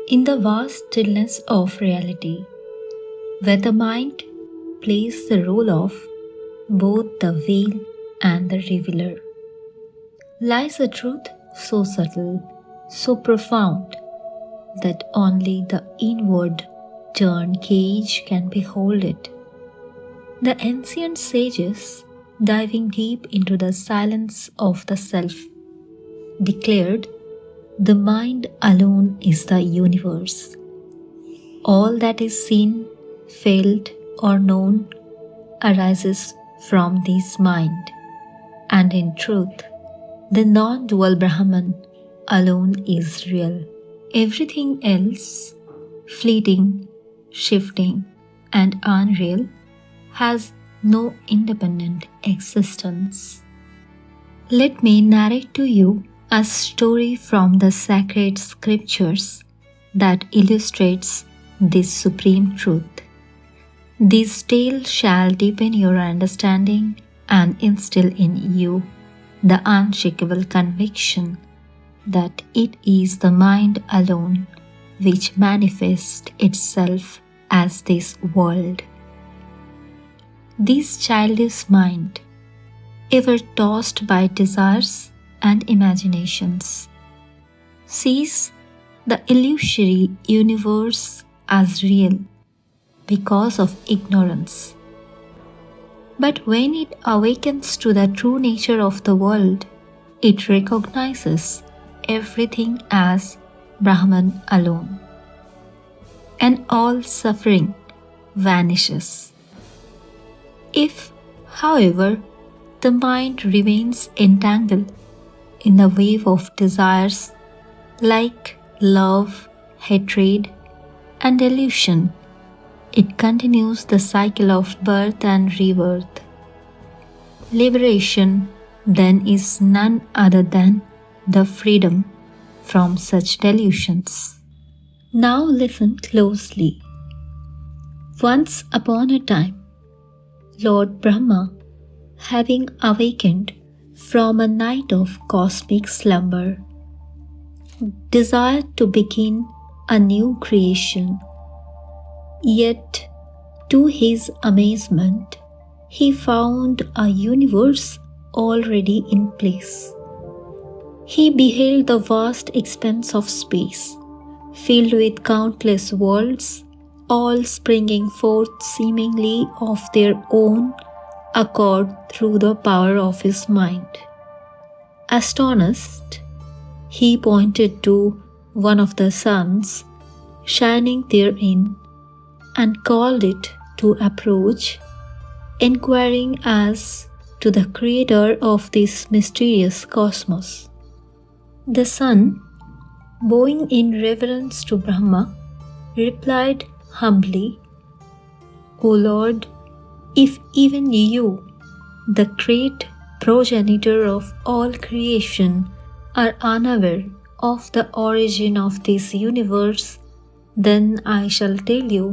In the vast stillness of reality, where the mind plays the role of both the veil and the revealer, lies a truth so subtle, so profound, that only the inward turned cage can behold it. The ancient sages, diving deep into the silence of the self, declared, "The mind alone is the universe. All that is seen, felt, or known arises from this mind, and in truth, the non dual Brahman alone is real. Everything else, fleeting, shifting, and unreal, has no independent existence." Let me narrate to you a story from the sacred scriptures that illustrates this supreme truth. This tale shall deepen your understanding and instill in you the unshakable conviction that it is the mind alone which manifests itself as this world. This childish mind, ever tossed by desires and imaginations, sees the illusory universe as real because of ignorance. But when it awakens to the true nature of the world, it recognizes everything as Brahman alone, and all suffering vanishes. If, however, the mind remains entangled in the wave of desires like love, hatred, and delusion, it continues the cycle of birth and rebirth. Liberation then is none other than the freedom from such delusions. Now listen closely. Once upon a time, Lord Brahma, having awakened from a night of cosmic slumber, desired to begin a new creation. Yet, to his amazement, he found a universe already in place. He beheld the vast expanse of space, filled with countless worlds, all springing forth seemingly of their own accord through the power of his mind. Astonished, he pointed to one of the suns shining therein and called it to approach, inquiring as to the creator of this mysterious cosmos. The sun, bowing in reverence to Brahma, replied humbly, "O Lord, if even you, the great progenitor of all creation, are unaware of the origin of this universe, then I shall tell you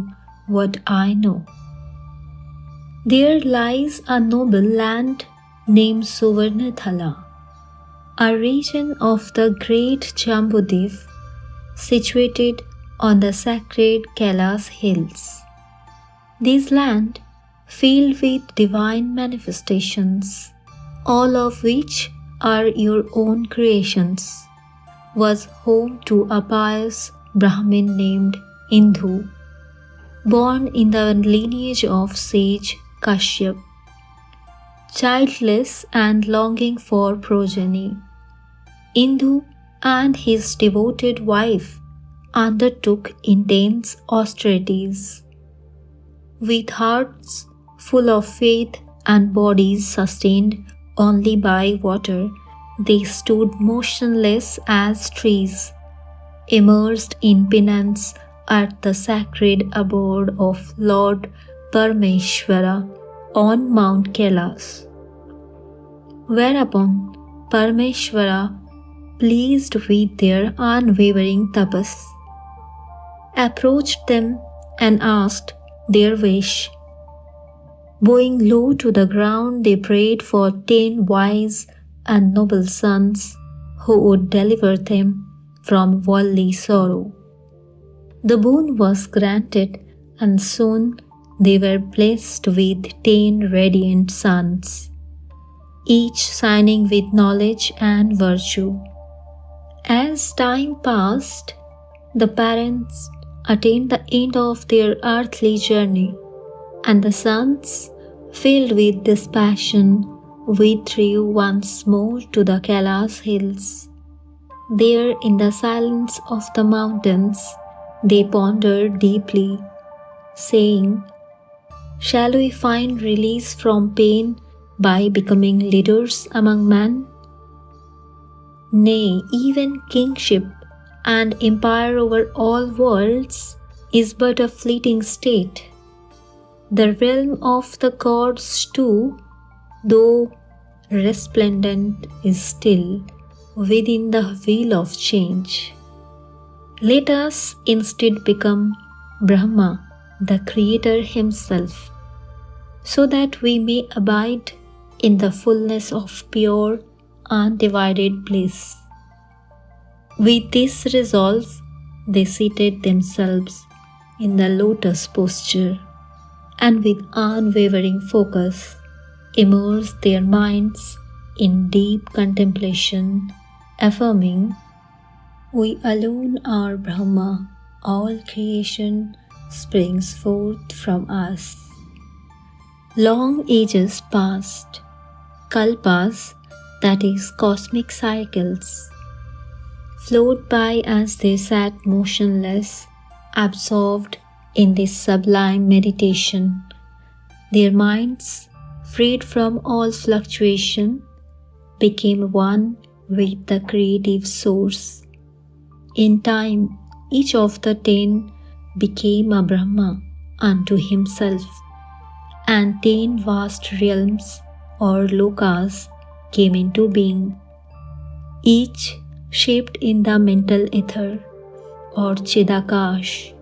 what I know. There lies a noble land named Suvarnathala, a region of the great Jambudeep, situated on the sacred Kailas hills. This land, filled with divine manifestations, all of which are your own creations, was home to a pious Brahmin named Indhu, born in the lineage of sage Kashyap. Childless and longing for progeny, Indhu and his devoted wife undertook intense austerities. With hearts full of faith and bodies sustained only by water, they stood motionless as trees, immersed in penance at the sacred abode of Lord Parameshwara on Mount Kailas. Whereupon Parameshwara, pleased with their unwavering tapas, approached them and asked their wish. Bowing low to the ground, they prayed for 10 wise and noble sons who would deliver them from worldly sorrow. The boon was granted, and soon they were blessed with 10 radiant sons, each shining with knowledge and virtue. As time passed, the parents attained the end of their earthly journey, and the sons, filled with this passion, withdrew once more to the Kailash hills. There, in the silence of the mountains, they pondered deeply, saying, "Shall we find release from pain by becoming leaders among men? Nay, even kingship and empire over all worlds is but a fleeting state. The realm of the gods too, though resplendent, is still within the wheel of change. Let us instead become Brahma, the Creator Himself, so that we may abide in the fullness of pure, undivided bliss." With this resolve, they seated themselves in the lotus posture and with unwavering focus immersed their minds in deep contemplation, affirming, "We alone are Brahma, all creation springs forth from us." Long ages passed, kalpas, that is, cosmic cycles, flowed by as they sat motionless, absorbed in this sublime meditation. Their minds, freed from all fluctuation, became one with the creative source. In time, each of the 10 became a Brahma unto himself, and 10 vast realms or lokas came into being, each shaped in the mental ether or Chidakash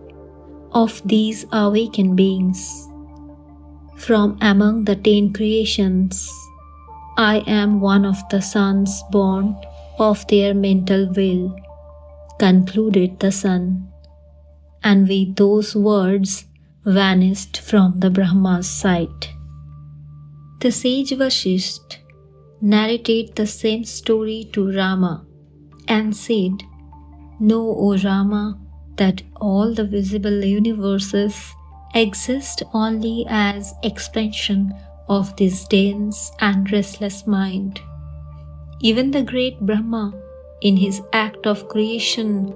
of these awakened beings. From among the 10 creations, I am one of the sons born of their mental will, concluded the sun, and with those words vanished from the Brahma's sight. The sage Vasishtha narrated the same story to Rama and said, "Know, O Rama, that all the visible universes exist only as expansion of this dense and restless mind. Even the great Brahma, in his act of creation,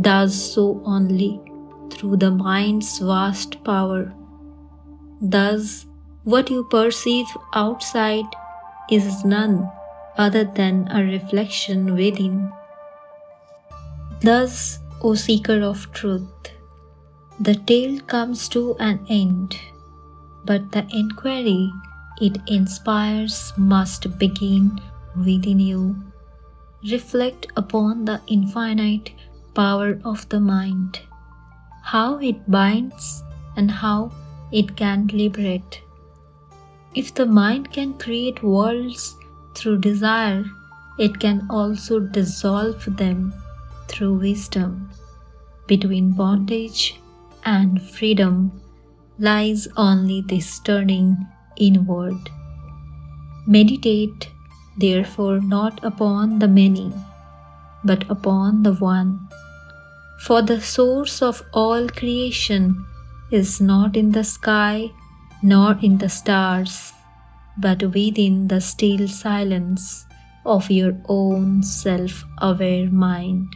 does so only through the mind's vast power. Thus, what you perceive outside is none other than a reflection within. Thus, O seeker of truth, the tale comes to an end, but the inquiry it inspires must begin within you. Reflect upon the infinite power of the mind, how it binds and how it can liberate. If the mind can create worlds through desire, it can also dissolve them through wisdom. Between bondage and freedom lies only this turning inward. Meditate, therefore, not upon the many, but upon the one. For the source of all creation is not in the sky nor in the stars, but within the still silence of your own self-aware mind.